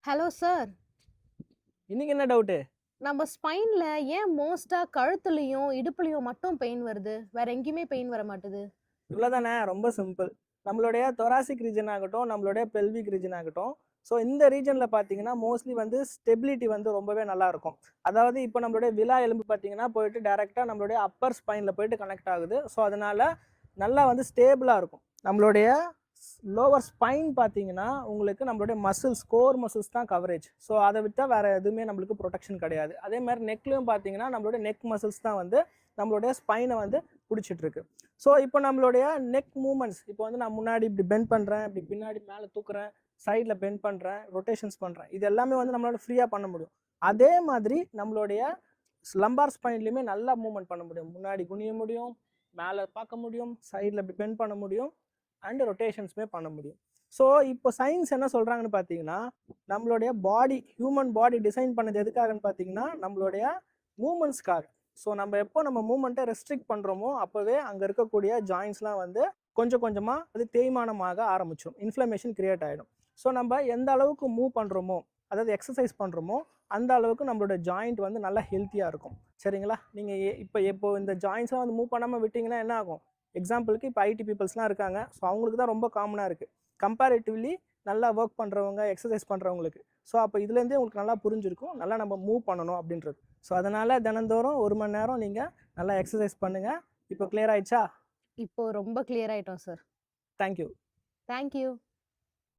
Hello sir. இன்னைக்கு என்ன doubt? நம்ம ஸ்பைன்ல ஏன் மோஸ்ட்டா கழுத்துலயும், இடுப்புலயும் மட்டும் பெயின் வருது? வேற எங்கேயுமே பெயின் வர மாட்டுது. இவ்வளோதானே, ரொம்ப சிம்பிள். நம்மளுடைய தொராசிக் ரீஜன் ஆகட்டும், நம்மளுடைய பெல்விக் ரீஜன் ஆகட்டும், ஸோ இந்த ரீஜனில் பார்த்தீங்கன்னா மோஸ்ட்லி வந்து ஸ்டெபிலிட்டி வந்து ரொம்பவே நல்லா இருக்கும். அதாவது இப்போ நம்மளுடைய விலா எலும்பு பார்த்தீங்கன்னா போயிட்டு டேரெக்டாக நம்மளுடைய அப்பர் ஸ்பைனில் போயிட்டு கனெக்ட் ஆகுது. ஸோ அதனால நல்லா வந்து ஸ்டேபிளாக இருக்கும். நம்மளுடைய லோவர் ஸ்பைன் பார்த்தீங்கன்னா உங்களுக்கு நம்மளுடைய மசில்ஸ், கோர் மசில்ஸ் தான் கவரேஜ். ஸோ அதை விட்டால் வேறு எதுவுமே நம்மளுக்கு ப்ரொடெக்ஷன் கிடையாது. அதே மாதிரி நெக்லையும் பார்த்தீங்கன்னா நம்மளுடைய நெக் மசில்ஸ் தான் வந்து நம்மளுடைய ஸ்பைனை வந்து பிடிச்சிட்டு இருக்கு. ஸோ இப்போ நம்மளுடைய நெக் மூமெண்ட்ஸ், இப்போ வந்து நான் முன்னாடி இப்படி பெண்ட் பண்ணுறேன், இப்படி பின்னாடி மேலே தூக்குறேன், சைடில் பெண்ட் பண்ணுறேன், ரொட்டேஷன்ஸ் பண்ணுறேன், இது எல்லாமே வந்து நம்மளால ஃப்ரீயாக பண்ண முடியும். அதே மாதிரி நம்மளுடைய லம்பார் ஸ்பைன்லையுமே நல்லா மூவ்மெண்ட் பண்ண முடியும். முன்னாடி குனிய முடியும், மேலே பார்க்க முடியும், சைடில் இப்படி பெண்ட் பண்ண முடியும், அண்ட் ரொட்டேஷன்ஸுமே பண்ண முடியும். ஸோ இப்போ சயின்ஸ் என்ன சொல்கிறாங்கன்னு பார்த்தீங்கன்னா, நம்மளுடைய பாடி, ஹியூமன் பாடி டிசைன் பண்ணது எதுக்காகன்னு பார்த்தீங்கன்னா நம்மளுடைய மூமெண்ட்ஸ்க்காக. ஸோ நம்ம எப்போ நம்ம மூமெண்ட்டை ரெஸ்ட்ரிக்ட் பண்ணுறோமோ அப்போவே அங்கே இருக்கக்கூடிய ஜாயின்ஸ்லாம் வந்து கொஞ்சம் கொஞ்சமாக அது தேய்மானமாக ஆரம்பிச்சிடும், இன்ஃப்ளமேஷன் கிரியேட் ஆகிடும். ஸோ நம்ம எந்த அளவுக்கு மூவ் பண்ணுறோமோ, அதாவது எக்ஸசைஸ் பண்ணுறோமோ, அந்த அளவுக்கு நம்மளோட ஜாயிண்ட் வந்து நல்லா ஹெல்த்தியாக இருக்கும். சரிங்களா? நீங்கள் இப்போ இந்த ஜாயின்ஸ்லாம் வந்து மூவ் பண்ணாமல் விட்டிங்கன்னா என்ன ஆகும்? எக்ஸாம்பிளுக்கு இப்போ ஐடி பீப்புள்ஸ்லாம் இருக்காங்க. ஸோ அவங்களுக்கு தான் ரொம்ப காமனாக இருக்குது. கம்பேரிட்டிவ்லி நல்லா ஒர்க் பண்ணுறவங்க, எக்ஸசைஸ் பண்ணுறவங்களுக்கு. ஸோ அப்போ இதுலேருந்தே உங்களுக்கு நல்லா புரிஞ்சிருக்கும், நல்லா நம்ம மூவ் பண்ணணும் அப்படின்றது. ஸோ அதனால் தினந்தோறும் 1 மணி நேரம் நீங்கள் நல்லா எக்ஸசைஸ் பண்ணுங்கள். இப்போ கிளியர் ஆயிடுச்சா? இப்போ ரொம்ப கிளியர் ஆயிட்டோம் சார். தேங்க்யூ. Thank you.